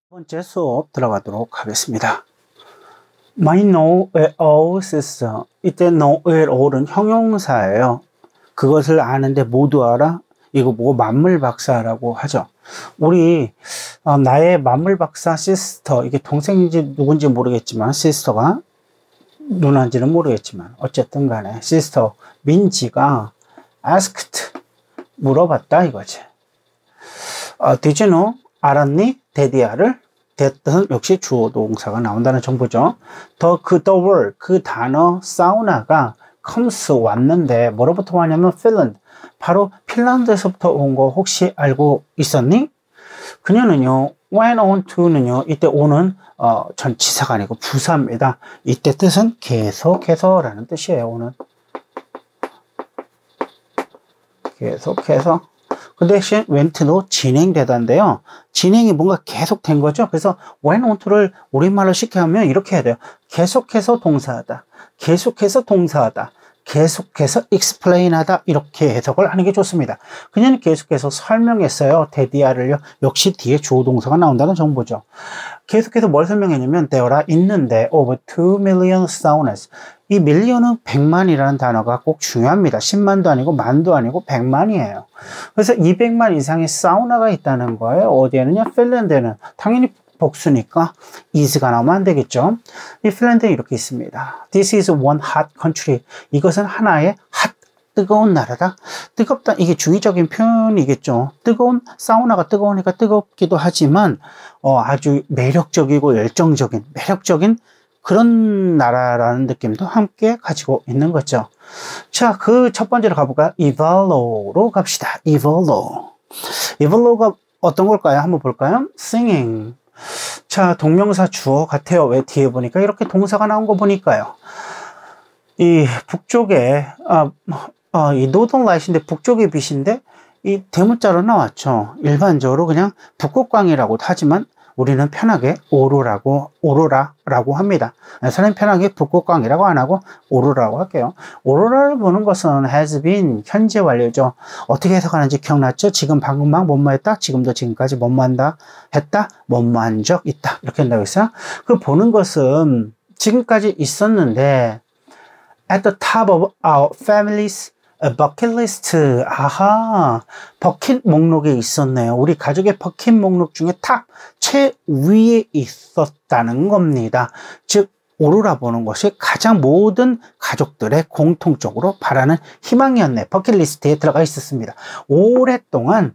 번째 수업 들어가도록 하겠습니다. My know-it-all sister. 이때 know-it-all은 형용사예요. 그것을 아는데 모두 알아? 이거 뭐 만물박사라고 하죠. 우리 나의 만물박사 시스터, 이게 동생인지 누군지 모르겠지만 시스터가 누나인지는 모르겠지만 어쨌든 간에 시스터 민지가 asked 물어봤다 이거지. Did you know? 알았니? 데디아를 됐든 역시 주어 동사가 나온다는 정보죠. the word 그 단어 사우나가 comes 왔는데 뭐로부터 왔냐면 핀란드, 바로 핀란드에서부터 온 거 혹시 알고 있었니? 그녀는요 went on to는요 이때 on은 전치사가 아니고 부사입니다. 이때 뜻은 계속해서 라는 뜻이에요. on은 계속해서. 그 대신 went도 진행되다인데요. 진행이 뭔가 계속된 거죠. 그래서 went on to를 우리말로 쉽게 하면 이렇게 해야 돼요. 계속해서 동사하다, 계속해서 동사하다, 계속해서 explain 하다, 이렇게 해석을 하는 게 좋습니다. 그녀는 계속해서 설명했어요. 데디아를요. 역시 뒤에 주어 동사가 나온다는 정보죠. 계속해서 뭘 설명했냐면 there are 있는데 over 2 million saunas. 이 million은 100만이라는 단어가 꼭 중요합니다. 10만도 아니고 만도 아니고 100만이에요. 그래서 200만 이상의 사우나가 있다는 거예요. 어디에는요? 핀란드에는. 당연히 복수니까 is가 나오면 안 되겠죠. 이 핀란드에 이렇게 있습니다. This is one hot country. 이것은 하나의 hot, 뜨거운 나라다. 뜨겁다, 이게 주의적인 표현이겠죠. 뜨거운, 사우나가 뜨거우니까 뜨겁기도 하지만 아주 매력적이고 열정적인, 매력적인 그런 나라라는 느낌도 함께 가지고 있는 거죠. 자, 그 첫 번째로 가볼까요? 이발로로 갑시다. 이발로가 어떤 걸까요? 한번 볼까요? singing. 자, 동명사 주어 같아요. 왜 뒤에 보니까 이렇게 동사가 나온 거 보니까요. 이 북쪽에 이 노던 라이트인데 북쪽의 빛인데 이 대문자로 나왔죠. 일반적으로 그냥 북극광이라고 하지만 우리는 편하게 오로라라고 합니다. 사람이 편하게 북극광이라고 안 하고 오로라라고 할게요. 오로라를 보는 것은 has been, 현재 완료죠. 어떻게 해석하는지 기억났죠? 지금 방금 막 뭐뭐 했다, 지금도 지금까지 뭐뭐 한다 했다, 뭐뭐 한 적 있다, 이렇게 한다고 했어요. 그 보는 것은 지금까지 있었는데 at the top of our family's 버킷리스트. 아하, 버킷 목록에 있었네요. 우리 가족의 버킷 목록 중에 탑 최위에 있었다는 겁니다. 즉 오로라 보는 것이 가장 모든 가족들의 공통적으로 바라는 희망이었네. 버킷리스트에 들어가 있었습니다. 오랫동안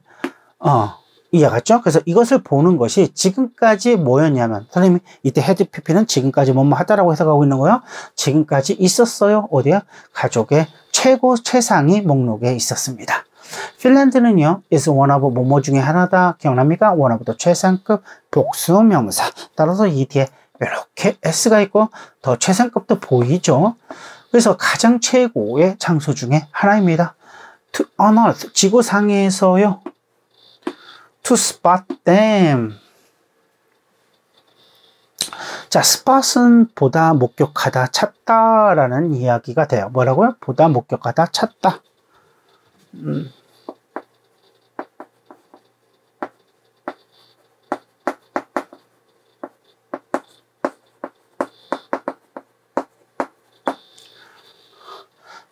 이해갔죠? 그래서 이것을 보는 것이 지금까지 뭐였냐면, 선생님이 이때 헤드 PP는 지금까지 뭐뭐 하다라고 해석하고 있는 거예요. 지금까지 있었어요. 어디야? 가족의 최상위 목록에 있었습니다. 핀란드는요, is one of 뭐뭐 중에 하나다. 기억납니까? one of도 최상급 복수명사. 따라서 이 뒤에 이렇게 s가 있고 더 최상급도 보이죠. 그래서 가장 최고의 장소 중에 하나입니다. to unearth, 지구상에서요. to spot them. 자, spot은 보다, 목격하다, 찾다라는 이야기가 돼요. 뭐라고요? 보다, 목격하다, 찾다.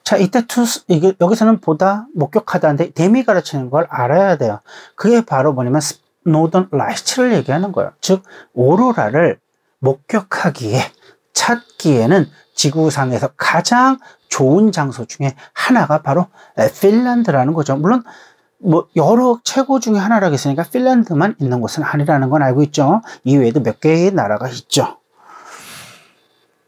자, 이때 이게 여기서는 보다, 목격하다인데 them이 가르치는 걸 알아야 돼요. 그게 바로 뭐냐면 노던 라이트를 얘기하는 거예요. 즉 오로라를 목격하기에, 찾기에는 지구상에서 가장 좋은 장소 중에 하나가 바로 핀란드라는 거죠. 물론 뭐 여러 최고 중에 하나라고 했으니까 핀란드만 있는 곳은 아니라는 건 알고 있죠. 이외에도 몇 개의 나라가 있죠.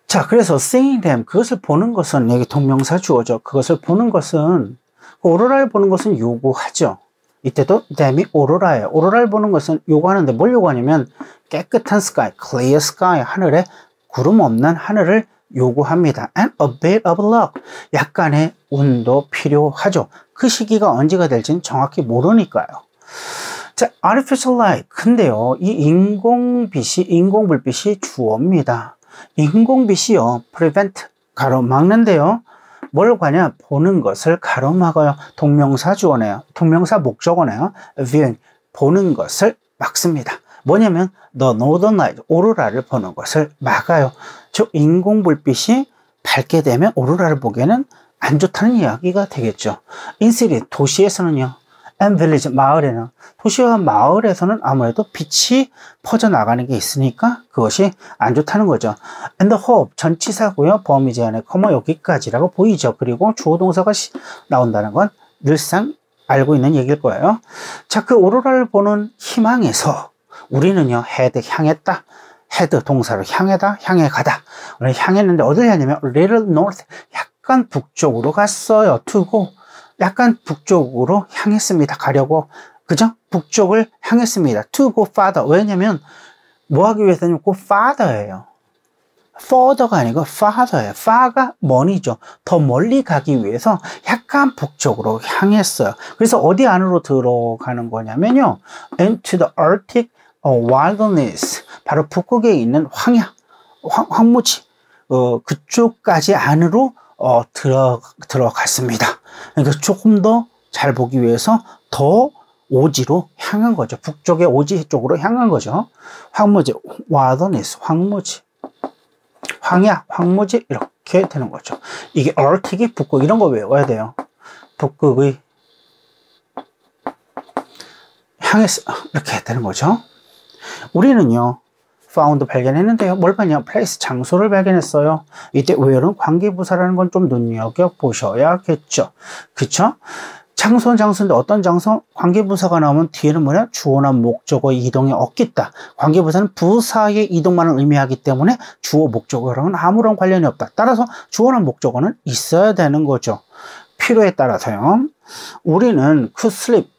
자, 그래서 seeing them, 그것을 보는 것은, 여기 동명사 주어죠. 그것을 보는 것은, 오로라를 보는 것은 요구하죠. 이때도 them이 오로라예요. 오로라를 보는 것은 요구하는데 뭘 요구하냐면 깨끗한 sky, clear sky, 하늘에 구름 없는 하늘을 요구합니다. And a bit of luck, 약간의 운도 필요하죠. 그 시기가 언제가 될지는 정확히 모르니까요. 자, artificial light. 근데요, 이 인공빛이, 인공불빛이 주어입니다. 인공빛이요, prevent, 가로막는데요. 뭘 가냐? 보는 것을 가로막아요. 동명사 주어네요. 동명사 목적어네요. viewing, 보는 것을 막습니다. 뭐냐면 the northern light, 오로라를 보는 것을 막아요. 즉 인공불빛이 밝게 되면 오로라를 보기에는 안 좋다는 이야기가 되겠죠. in city, 도시에서는요. and village, 마을에는, 도시와 마을에서는 아무래도 빛이 퍼져나가는 게 있으니까 그것이 안 좋다는 거죠. and the hope, 전치사고요. 범위 제한의 커머 여기까지라고 보이죠. 그리고 주어 동사가 나온다는 건 늘상 알고 있는 얘기일 거예요. 자, 그 오로라를 보는 희망에서 우리는요, head, 향했다. head 동사로 향해다, 향해 가다. 오늘 향했는데 어딜 향냐면 little north, 약간 북쪽으로 갔어요. to go. 약간 북쪽으로 향했습니다. 가려고. 그죠? 북쪽을 향했습니다. to go farther. 왜냐면 뭐 하기 위해서는 go farther예요. further가 아니고 farther예요. far가 멀리죠. 더 멀리 가기 위해서 약간 북쪽으로 향했어요. 그래서 어디 안으로 들어가는 거냐면요. into the Arctic wilderness. 바로 북극에 있는 황야, 황무지. 그쪽까지 안으로 들어갔습니다. 그러니까 조금 더 잘 보기 위해서 더 오지로 향한 거죠. 북쪽의 오지 쪽으로 향한 거죠. 황무지, wilderness, 황무지. 황야, 황무지 이렇게 되는 거죠. 이게 얼틱이 북극 이런 거 외워야 돼요. 북극의 향했어 이렇게 되는 거죠. 우리는요 found 발견했는데요. 뭘 봤냐? place, 장소를 발견했어요. 이때 where는 관계부사라는 건 좀 눈여겨보셔야겠죠. 그쵸? 장소인데 어떤 장소? 관계부사가 나오면 뒤에는 뭐냐? 주어나 목적어 이동이 없겠다. 관계부사는 부사의 이동만을 의미하기 때문에 주어 목적어랑은 아무런 관련이 없다. 따라서 주어나 목적어는 있어야 되는 거죠. 필요에 따라서요. 우리는 could sleep,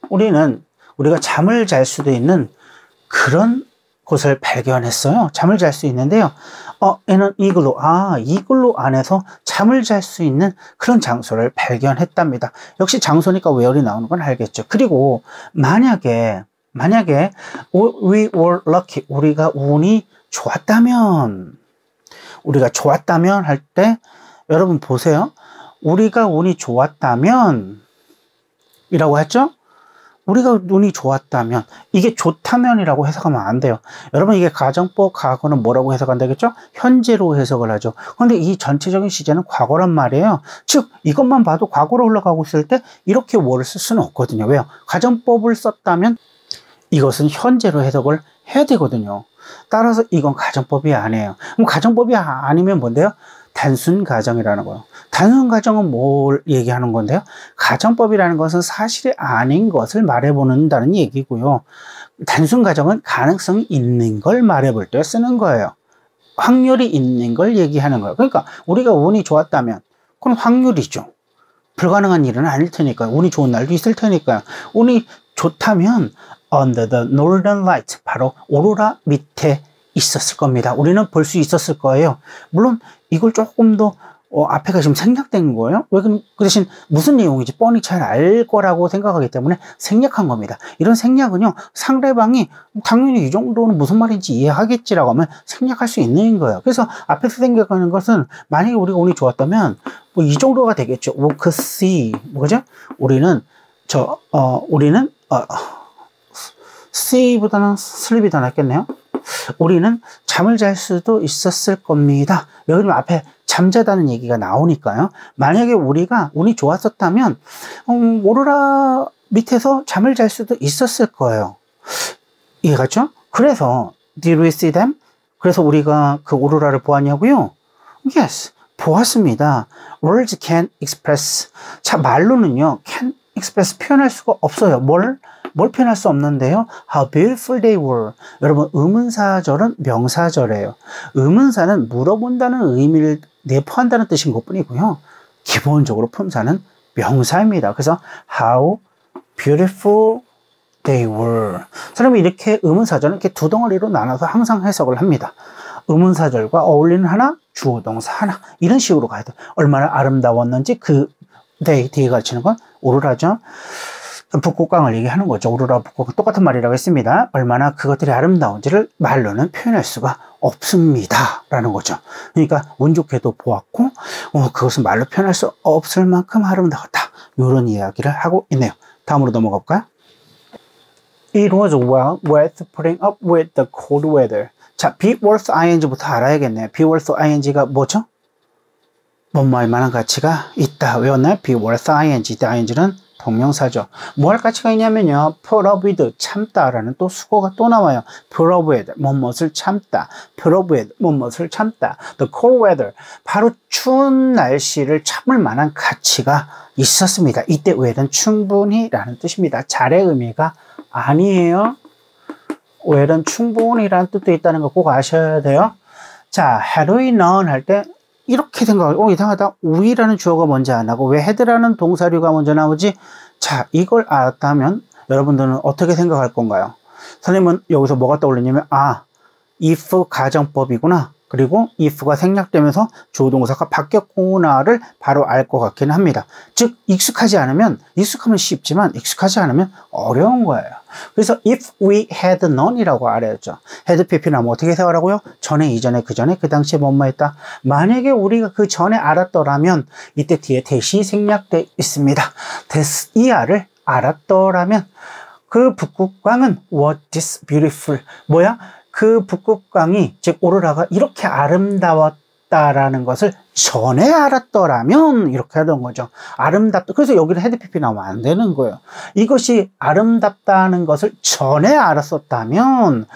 우리가 잠을 잘 수도 있는 그런 곳을 발견했어요. 잠을 잘 수 있는데요. 얘는 이글루, 이글루 안에서 잠을 잘 수 있는 그런 장소를 발견했답니다. 역시 장소니까 where이 나오는 건 알겠죠. 그리고 만약에 we were lucky, 우리가 운이 좋았다면 할 때 여러분 보세요. 우리가 운이 좋았다면 이라고 했죠? 우리가 운이 좋았다면, 이게 좋다면이라고 해석하면 안 돼요. 여러분 이게 가정법 과거는 뭐라고 해석한다겠죠? 현재로 해석을 하죠. 그런데 이 전체적인 시제는 과거란 말이에요. 즉 이것만 봐도 과거로 흘러가고 있을 때 이렇게 were를 쓸 수는 없거든요. 왜요? 가정법을 썼다면 이것은 현재로 해석을 해야 되거든요. 따라서 이건 가정법이 아니에요. 그럼 가정법이 아니면 뭔데요? 단순 가정이라는 거예요. 단순 가정은 뭘 얘기하는 건데요? 가정법이라는 것은 사실이 아닌 것을 말해보는다는 얘기고요. 단순 가정은 가능성이 있는 걸 말해볼 때 쓰는 거예요. 확률이 있는 걸 얘기하는 거예요. 그러니까 우리가 운이 좋았다면 그건 확률이죠. 불가능한 일은 아닐 테니까요. 운이 좋은 날도 있을 테니까요. 운이 좋다면 under the northern light, 바로 오로라 밑에 있었을 겁니다. 우리는 볼 수 있었을 거예요. 물론 이걸 조금 더 앞에가 지금 생략된 거예요. 왜 그 대신 무슨 내용인지 뻔히 잘 알 거라고 생각하기 때문에 생략한 겁니다. 이런 생략은요, 상대방이 당연히 이 정도는 무슨 말인지 이해하겠지라고 하면 생략할 수 있는 거예요. 그래서 앞에서 생각하는 것은 만약에 우리가 운이 좋았다면 뭐 이 정도가 되겠죠. We could see, 뭐죠? 우리는 see보다는 sleep이 더 낫겠네요. 우리는 잠을 잘 수도 있었을 겁니다. 왜 그러면 앞에 잠자다는 얘기가 나오니까요. 만약에 우리가 운이 좋았었다면 오로라 밑에서 잠을 잘 수도 있었을 거예요. 이해갔죠? 그래서 did we see them? 그래서 우리가 그 오로라를 보았냐고요? Yes, 보았습니다. Words can't express. 자, 말로는요, can express 표현할 수가 없어요. 뭘 표현할 수 없는데요. How beautiful they were. 여러분, 의문사절은 명사절이에요. 의문사는 물어본다는 의미를 내포한다는 뜻인 것뿐이고요. 기본적으로 품사는 명사입니다. 그래서 How beautiful they were. 사람이 이렇게 의문사절은 이렇게 두 덩어리로 나눠서 항상 해석을 합니다. 의문사절과 어울리는 하나, 주어동사 하나. 이런 식으로 가야 돼요. 얼마나 아름다웠는지 그 뒤에 가르치는 건 오로라죠. 북극광을 얘기하는 거죠. 오로라, 북극광 똑같은 말이라고 했습니다. 얼마나 그것들이 아름다운지를 말로는 표현할 수가 없습니다. 라는 거죠. 그러니까 운 좋게도 보았고 그것은 말로 표현할 수 없을 만큼 아름다웠다. 이런 이야기를 하고 있네요. 다음으로 넘어가 볼까요? It was well worth putting up with the cold weather. 자, be worth ing부터 알아야겠네요. be worth ing가 뭐죠? 뭐뭐할 만한 가치가 있다. 외웠나요? be worth ing. ing는 동명사죠. 뭐 할 가치가 있냐면요. put up with, 참다라는 또 수거가 또 나와요. put up with, 뭐뭇을 참다. put up with, 뭐뭇을 참다. the cold weather, 바로 추운 날씨를 참을 만한 가치가 있었습니다. 이때 well은 충분히 라는 뜻입니다. 잘의 의미가 아니에요. well은 충분히라는 뜻도 있다는 거 꼭 아셔야 돼요. 자, had we known 할 때 이렇게 생각을, 이상하다. we라는 주어가 먼저 안 나고 왜 had라는 동사류가 먼저 나오지? 자, 이걸 알았다면 여러분들은 어떻게 생각할 건가요? 선생님은 여기서 뭐가 떠올리냐면, if 가정법이구나. 그리고 if가 생략되면서 조동사가 바뀌었구나를 바로 알 것 같기는 합니다. 즉, 익숙하면 쉽지만 익숙하지 않으면 어려운 거예요. 그래서 if we had known 이라고 알아야죠. had pp 나면 어떻게 생각하라고요? 전에, 이전에, 그 전에, 그 당시에 뭐뭐 했다. 만약에 우리가 그 전에 알았더라면 이때 뒤에 대시 생략되어 있습니다. 이하를 알았더라면 그 북극광은 was this beautiful. 뭐야? 그 북극광이, 즉 오로라가 이렇게 아름다웠다라는 것을 전에 알았더라면 이렇게 하던 거죠. 아름답다. 그래서 여기는 had pp 나오면 안 되는 거예요. 이것이 아름답다는 것을 전에 알았었다면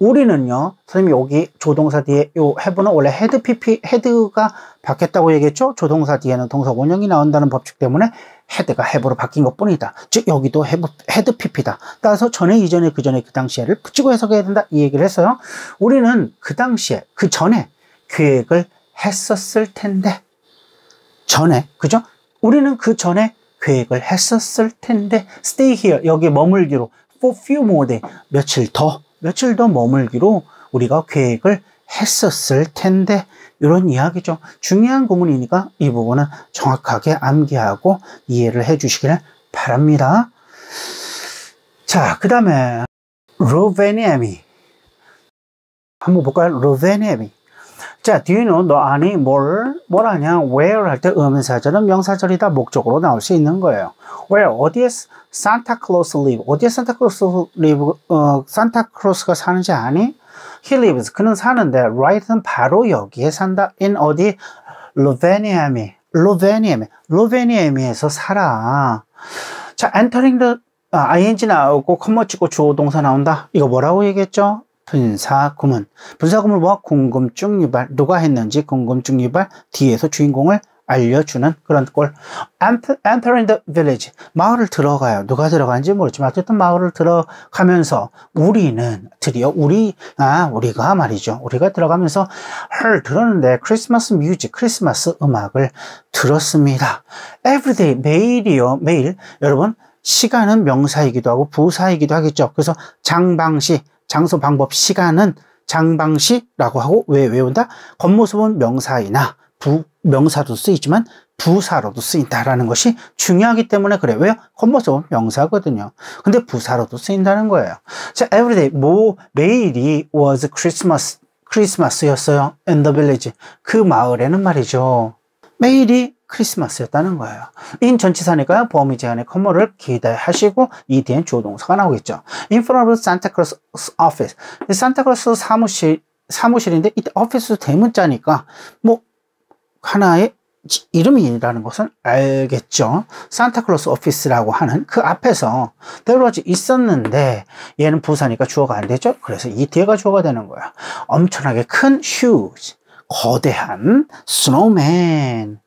우리는요, 선생님이 여기 조동사 뒤에 요 have는 원래 had pp, had가 바뀌었다고 얘기했죠? 조동사 뒤에는 동사 원형이 나온다는 법칙 때문에 had가 have로 바뀐 것 뿐이다. 즉, 여기도 had pp다. 따라서 전에, 이전에, 그 전에, 그 당시에를 붙이고 해석해야 된다. 이 얘기를 했어요. 우리는 그 당시에, 그 전에 계획을 했었을 텐데, 전에, 그죠? 우리는 그 전에 계획을 했었을 텐데, stay here, 여기 머물기로, for few more day, 며칠 더 머물기로 우리가 계획을 했었을 텐데, 이런 이야기죠. 중요한 구문이니까 이 부분은 정확하게 암기하고 이해를 해 주시기를 바랍니다. 자, 그 다음에 로베니에미 한번 볼까요? 로베니에미. 자, do you know, 너 아니? 뭘 하냐? where 할 때 의문사절은 명사절이다. 목적으로 나올 수 있는 거예요. where, 어디에 산타클로스 live? 어디에 산타클로스 live? 산타클로스가 사는지 아니? He lives, 그는 사는데, right은 바로 여기에 산다. in 어디? 로베니에미에서 살아. 자, entering the, ing 나오고, 컴마 찍고 주어 동사 나온다. 이거 뭐라고 얘기했죠? 분사구문. 분사구문 뭐? 궁금증 유발. 누가 했는지 궁금증 유발. 뒤에서 주인공을 알려주는 그런 꼴. Entering the village. 마을을 들어가요. 누가 들어가는지 모르지만 어쨌든 마을을 들어가면서 우리가 말이죠. 우리가 들어가면서 들었는데 크리스마스 뮤직, 크리스마스 음악을 들었습니다. Everyday, 매일이요. 매일. 여러분, 시간은 명사이기도 하고 부사이기도 하겠죠. 그래서 장방시, 장소, 방법, 시간은 장방시라고 하고 왜 외운다? 겉모습은 명사이나 명사도 쓰이지만 부사로도 쓰인다라는 것이 중요하기 때문에 그래요. 왜요? 겉모습은 명사거든요. 근데 부사로도 쓰인다는 거예요. 자, everyday, 매일이 was 크리스마스였어요. in the village. 그 마을에는 말이죠. 매일이 크리스마스였다는 거예요. in 전치사니까요. 범위 제한의 컴마를 기대하시고 이 뒤엔 주어 동사가 나오겠죠. in front of Santa Claus office. 산타클로스 사무실인데 이때 office 대문자니까 뭐 하나의 이름이라는 것은 알겠죠. 산타클로스 오피스라고 하는 그 앞에서 there was 있었는데 얘는 부사니까 주어가 안 되죠. 그래서 이 뒤에가 주어가 되는 거야. 엄청나게 큰 huge, 거대한 snowman,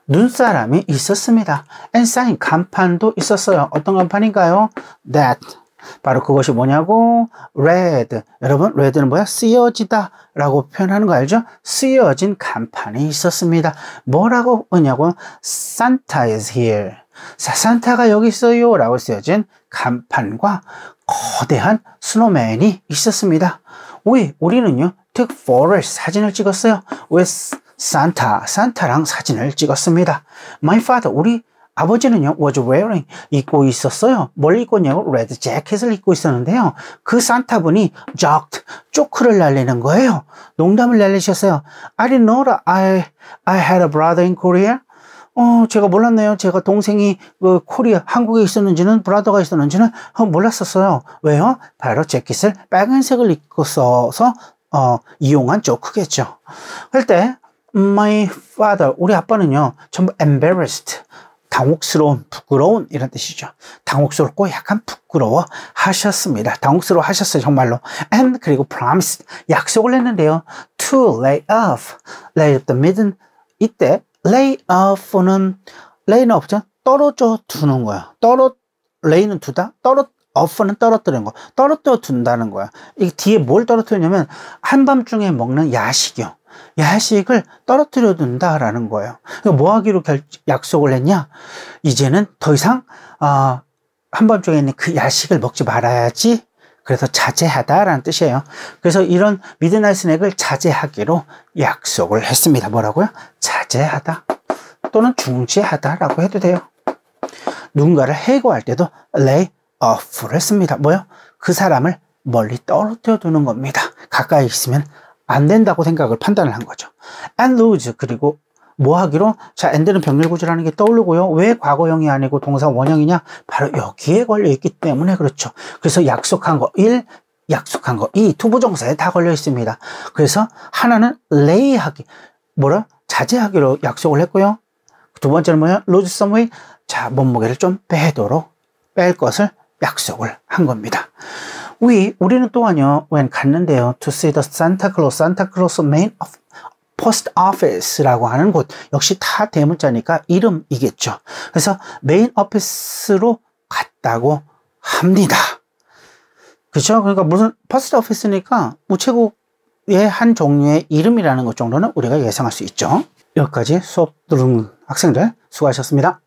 눈사람이 있었습니다. and sign, 간판도 있었어요. 어떤 간판인가요? that, 바로 그것이 뭐냐고? red. 여러분, red는 뭐야? 쓰여지다 라고 표현하는 거 알죠? 쓰여진 간판이 있었습니다. 뭐라고 하냐고? Santa is here. 산타가 여기 있어요 라고 쓰여진 간판과 거대한 스노맨이 있었습니다. 우리는요, took photos, 사진을 찍었어요. with 산타랑 사진을 찍었습니다. My father, 우리 아버지는요, was wearing, 입고 있었어요. 뭘 입고 있냐고? red jacket을 입고 있었는데요. 그 산타분이 joked, 조크를 날리는 거예요. 농담을 날리셨어요. I didn't know that I had a brother in Korea. 제가 몰랐네요. 제가 동생이 코리아, 한국에 있었는지는, 브라더가 있었는지는 몰랐었어요. 왜요? 바로 재킷을 빨간색을 입고 써서 이용한 조크겠죠. 그럴 때 my father, 우리 아빠는요, 전부 embarrassed, 당혹스러운, 부끄러운 이런 뜻이죠. 당혹스럽고 약간 부끄러워 하셨습니다. 당혹스러워 하셨어요, 정말로. And 그리고 promised, 약속을 했는데요. to lay off the midden, 이때 lay off는 lay는 없죠. 떨어져 두는 거야. lay는 두다, off는 떨어뜨리는 거. 떨어뜨려 둔다는 거야. 이 뒤에 뭘 떨어뜨리냐면 한밤중에 먹는 야식이요. 야식을 떨어뜨려 둔다라는 거예요. 뭐 하기로 약속을 했냐? 이제는 더 이상 한밤중에 있는 그 야식을 먹지 말아야지. 그래서 자제하다라는 뜻이에요. 그래서 이런 미드나잇 스낵을 자제하기로 약속을 했습니다. 뭐라고요? 자제하다 또는 중지하다라고 해도 돼요. 누군가를 해고할 때도 lay off를 했습니다. 뭐요? 그 사람을 멀리 떨어뜨려 두는 겁니다. 가까이 있으면 안 된다고 생각을 판단을 한 거죠. and lose, 그리고 뭐 하기로? 자, and는 병렬구조라는 게 떠오르고요. 왜 과거형이 아니고 동사 원형이냐? 바로 여기에 걸려 있기 때문에 그렇죠. 그래서 약속한 거 1, 약속한 거 2, 투부정사에 다 걸려 있습니다. 그래서 하나는 lay 하기, 자제하기로 약속을 했고요. 두 번째는 뭐야? lose some weight, 자, 몸무게를 좀 뺄 것을 약속을 한 겁니다. 우리는 또한요, when 갔는데요, to see the Santa Claus main post office라고 하는 곳, 역시 다 대문자니까 이름이겠죠. 그래서 메인 오피스로 갔다고 합니다. 그렇죠? 그러니까 무슨 post office니까 우체국의 한 종류의 이름이라는 것 정도는 우리가 예상할 수 있죠. 여기까지 수업 들은 학생들 수고하셨습니다.